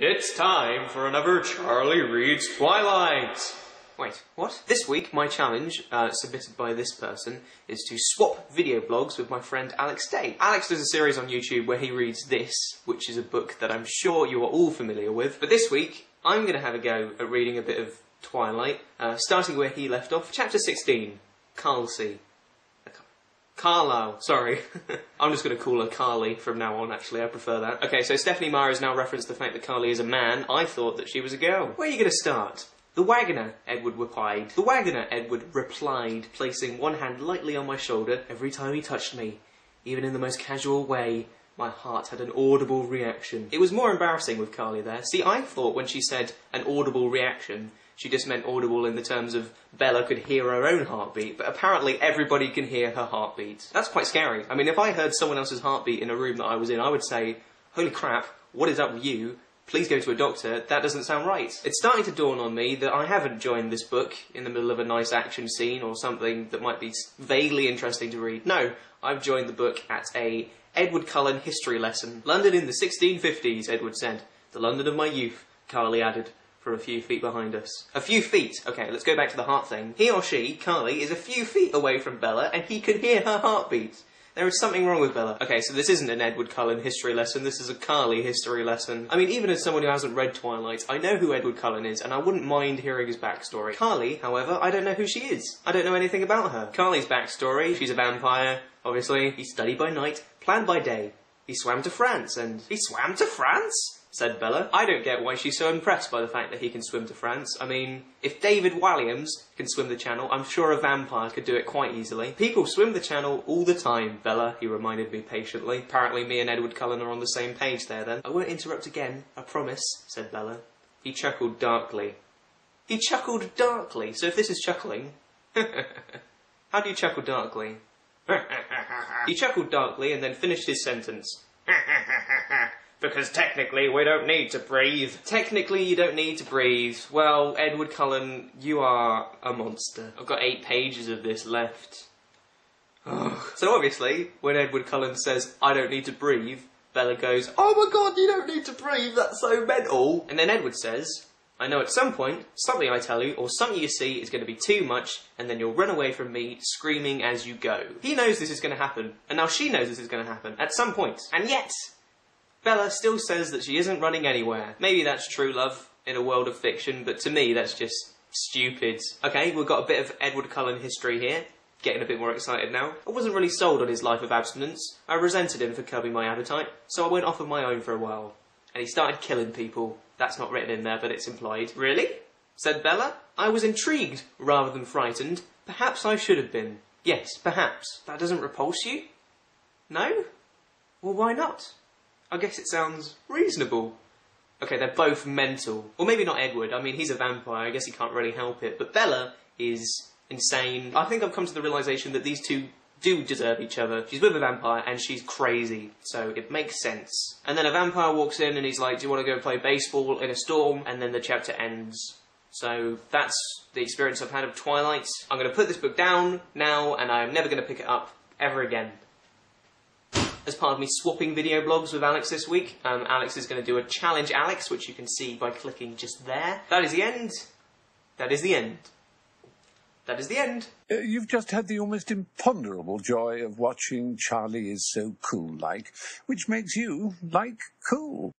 It's time for another Charlie Reads Twilight! Wait, what? This week, my challenge, submitted by this person, is to swap video blogs with my friend Alex Day. Alex does a series on YouTube where he reads this, which is a book that I'm sure you are all familiar with. But this week, I'm going to have a go at reading a bit of Twilight, starting where he left off. Chapter 16, Carlisle, sorry. I'm just going to call her Carly from now on, actually, I prefer that. Okay, so Stephanie Meyer has now referenced the fact that Carly is a man. I thought that she was a girl. Where are you going to start? The wagoner, Edward replied. The wagoner, Edward replied, placing one hand lightly on my shoulder every time he touched me. Even in the most casual way, my heart had an audible reaction. It was more embarrassing with Carly there. See, I thought when she said an audible reaction, she just meant audible in the terms of Bella could hear her own heartbeat, but apparently everybody can hear her heartbeat. That's quite scary. I mean, if I heard someone else's heartbeat in a room that I was in, I would say, holy crap, what is up with you? Please go to a doctor. That doesn't sound right. It's starting to dawn on me that I haven't joined this book in the middle of a nice action scene or something that might be vaguely interesting to read. No, I've joined the book at a Edward Cullen history lesson. London in the 1650s, Edward said. The London of my youth, Carly added, from a few feet behind us. A few feet. Okay, let's go back to the heart thing. He or she, Carly, is a few feet away from Bella and he can hear her heartbeat. There is something wrong with Bella. Okay, so this isn't an Edward Cullen history lesson, this is a Carly history lesson. I mean, even as someone who hasn't read Twilight, I know who Edward Cullen is, and I wouldn't mind hearing his backstory. Carly, however, I don't know who she is. I don't know anything about her. Carly's backstory, she's a vampire, obviously. He studied by night, planned by day. He swam to France, and... He swam to France? Said Bella. I don't get why she's so impressed by the fact that he can swim to France. I mean, if David Walliams can swim the channel, I'm sure a vampire could do it quite easily. People swim the channel all the time, Bella, he reminded me patiently. Apparently me and Edward Cullen are on the same page there then. I won't interrupt again, I promise, said Bella. He chuckled darkly. He chuckled darkly? So if this is chuckling... How do you chuckle darkly? He chuckled darkly and then finished his sentence. Because technically we don't need to breathe. Technically you don't need to breathe. Well, Edward Cullen, you are a monster. I've got 8 pages of this left. Ugh. So obviously, when Edward Cullen says, I don't need to breathe, Bella goes, oh my god, you don't need to breathe, that's so mental. And then Edward says, I know at some point, something I tell you, or something you see is going to be too much, and then you'll run away from me, screaming as you go. He knows this is going to happen, and now she knows this is going to happen, at some point. And yet... Bella still says that she isn't running anywhere. Maybe that's true love in a world of fiction, but to me that's just stupid. Okay, we've got a bit of Edward Cullen history here. Getting a bit more excited now. I wasn't really sold on his life of abstinence. I resented him for curbing my appetite, so I went off on my own for a while. And he started killing people. That's not written in there, but it's implied. Really? Said Bella. I was intrigued rather than frightened. Perhaps I should have been. Yes, perhaps. That doesn't repulse you? No? Well, why not? I guess it sounds reasonable. Okay, they're both mental. Or maybe not Edward, I mean, he's a vampire, I guess he can't really help it. But Bella is insane. I think I've come to the realisation that these two do deserve each other. She's with a vampire and she's crazy, so it makes sense. And then a vampire walks in and he's like, do you want to go play baseball in a storm? And then the chapter ends. So that's the experience I've had of Twilight. I'm going to put this book down now and I'm never going to pick it up ever again. As part of me swapping video blogs with Alex this week, Alex is going to do a Challenge Alex, which you can see by clicking just there. That is the end. That is the end. That is the end. You've just had the almost imponderable joy of watching Charlie Is So Cool-like, which makes you like cool.